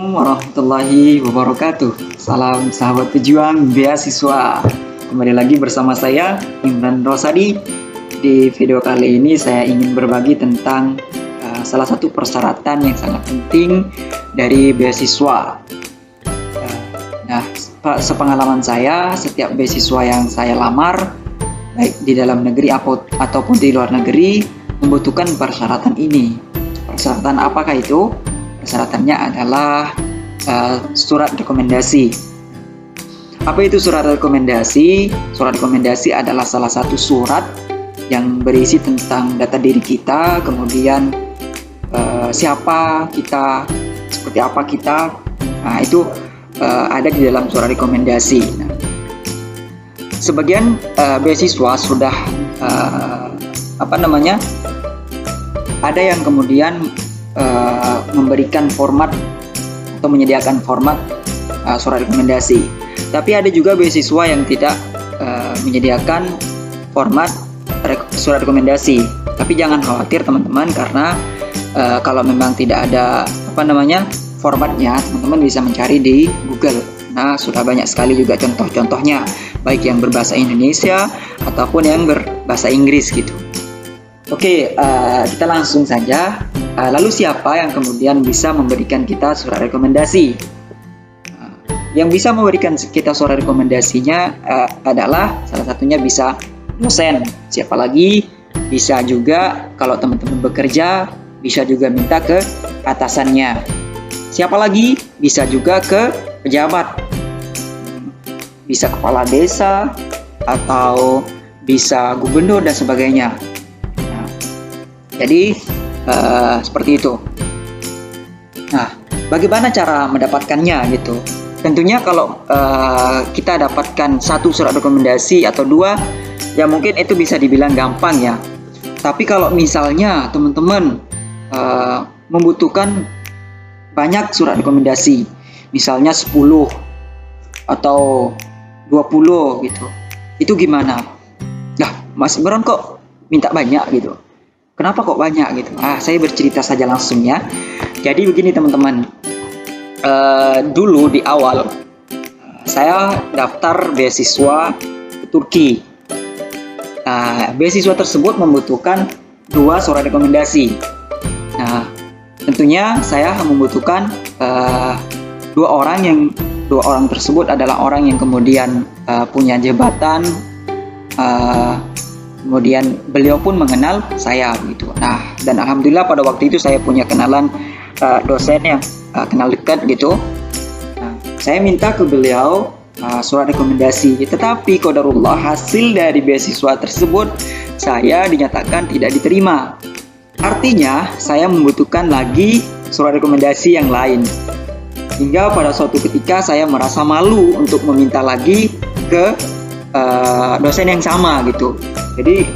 Warahmatullahi wabarakatuh. Salam sahabat pejuang beasiswa. Kembali lagi bersama saya Imran Rosadi. Di video kali ini saya ingin berbagi tentang salah satu persyaratan yang sangat penting dari beasiswa. Nah, sepengalaman saya, setiap beasiswa yang saya lamar, baik di dalam negeri ataupun di luar negeri, membutuhkan persyaratan ini. Persyaratan apakah itu? Persyaratannya adalah surat rekomendasi. Apa itu surat rekomendasi? Surat rekomendasi adalah salah satu surat yang berisi tentang data diri kita, kemudian siapa kita, seperti apa kita. Nah, itu ada di dalam surat rekomendasi. Nah, sebagian beasiswa sudah ada yang kemudian memberikan format atau menyediakan format surat rekomendasi. Tapi ada juga beasiswa yang tidak menyediakan format surat rekomendasi. Tapi jangan khawatir teman-teman, karena kalau memang tidak ada formatnya, teman-teman bisa mencari di Google. Nah, sudah banyak sekali juga contoh-contohnya, baik yang berbahasa Indonesia ataupun yang berbahasa Inggris gitu. Oke, kita langsung saja. Lalu siapa yang kemudian bisa memberikan kita surat rekomendasi? Yang bisa memberikan kita surat rekomendasinya adalah salah satunya bisa dosen. Siapa lagi? Bisa juga kalau teman-teman bekerja, bisa juga minta ke atasannya. Siapa lagi? Bisa juga ke pejabat. Bisa kepala desa atau bisa gubernur dan sebagainya. Jadi seperti itu. Nah, bagaimana cara mendapatkannya gitu? Tentunya kalau kita dapatkan satu surat rekomendasi atau dua, ya mungkin itu bisa dibilang gampang ya. Tapi kalau misalnya teman-teman membutuhkan banyak surat rekomendasi, misalnya 10 atau 20 gitu, itu gimana? Nah, Mas Imran kok minta banyak gitu? Kenapa kok banyak gitu? Saya bercerita saja langsung ya. Jadi begini teman-teman, dulu di awal saya daftar beasiswa ke Turki. Beasiswa tersebut membutuhkan 2 surat rekomendasi. Nah, tentunya saya membutuhkan 2 orang tersebut adalah orang yang kemudian punya jabatan. Kemudian beliau pun mengenal saya gitu. Nah, dan alhamdulillah pada waktu itu saya punya kenalan dosen yang kenal dekat gitu. Nah, saya minta ke beliau surat rekomendasi. Tetapi qadarullah, hasil dari beasiswa tersebut saya dinyatakan tidak diterima. Artinya saya membutuhkan lagi surat rekomendasi yang lain. Hingga pada suatu ketika saya merasa malu untuk meminta lagi ke dosen yang sama gitu. Jadi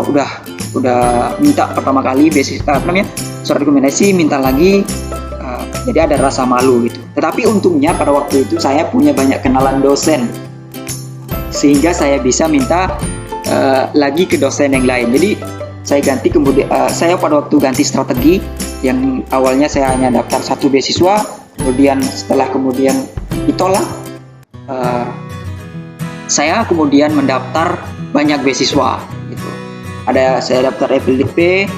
udah minta pertama kali surat rekomendasi, minta lagi, jadi ada rasa malu gitu. Tetapi untungnya pada waktu itu saya punya banyak kenalan dosen, sehingga saya bisa minta lagi ke dosen yang lain. Jadi saya pada waktu ganti strategi. Yang awalnya saya hanya daftar satu beasiswa, kemudian setelah ditolak, saya kemudian mendaftar banyak beasiswa gitu. Saya daftar LPDP,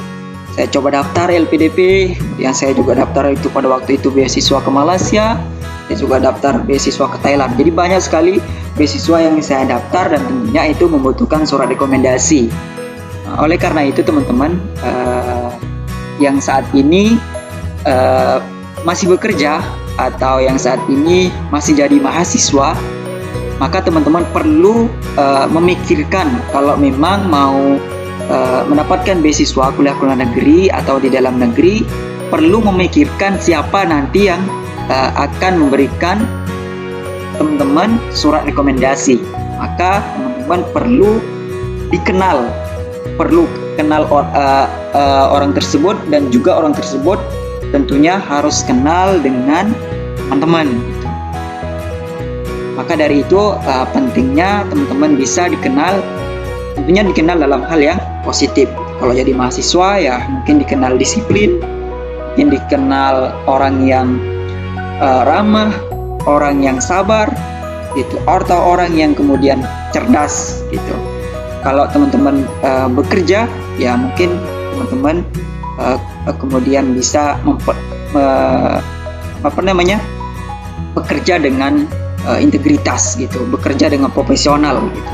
saya coba daftar LPDP, yang saya juga daftar itu pada waktu itu beasiswa ke Malaysia, saya juga daftar beasiswa ke Thailand. Jadi banyak sekali beasiswa yang saya daftar, dan tentunya itu membutuhkan surat rekomendasi. Oleh karena itu teman-teman, yang saat ini masih bekerja atau yang saat ini masih jadi mahasiswa, maka teman-teman perlu memikirkan kalau memang mau mendapatkan beasiswa kuliah ke luar negeri atau di dalam negeri, perlu memikirkan siapa nanti yang akan memberikan teman-teman surat rekomendasi. Maka teman-teman perlu kenal orang tersebut, dan juga orang tersebut tentunya harus kenal dengan teman-teman. Maka dari itu pentingnya teman-teman bisa tentunya dikenal dalam hal yang positif. Kalau jadi mahasiswa ya mungkin dikenal disiplin, mungkin dikenal orang yang ramah, orang yang sabar, gitu, atau orang yang kemudian cerdas, gitu. Kalau teman-teman bekerja, ya mungkin teman-teman kemudian bisa bekerja dengan integritas, gitu, bekerja dengan profesional, gitu.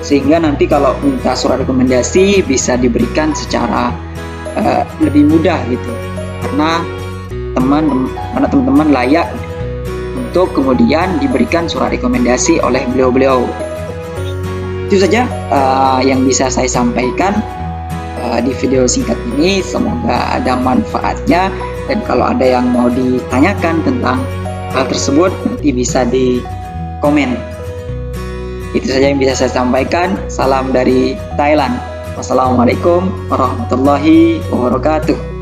Sehingga nanti kalau minta surat rekomendasi bisa diberikan secara lebih mudah, gitu, karena teman-teman layak untuk kemudian diberikan surat rekomendasi oleh beliau-beliau. Itu saja yang bisa saya sampaikan di video singkat ini. Semoga ada manfaatnya, dan kalau ada yang mau ditanyakan tentang hal tersebut nanti bisa di komen. Itu saja yang bisa saya sampaikan. Salam dari Thailand. Wassalamualaikum warahmatullahi wabarakatuh.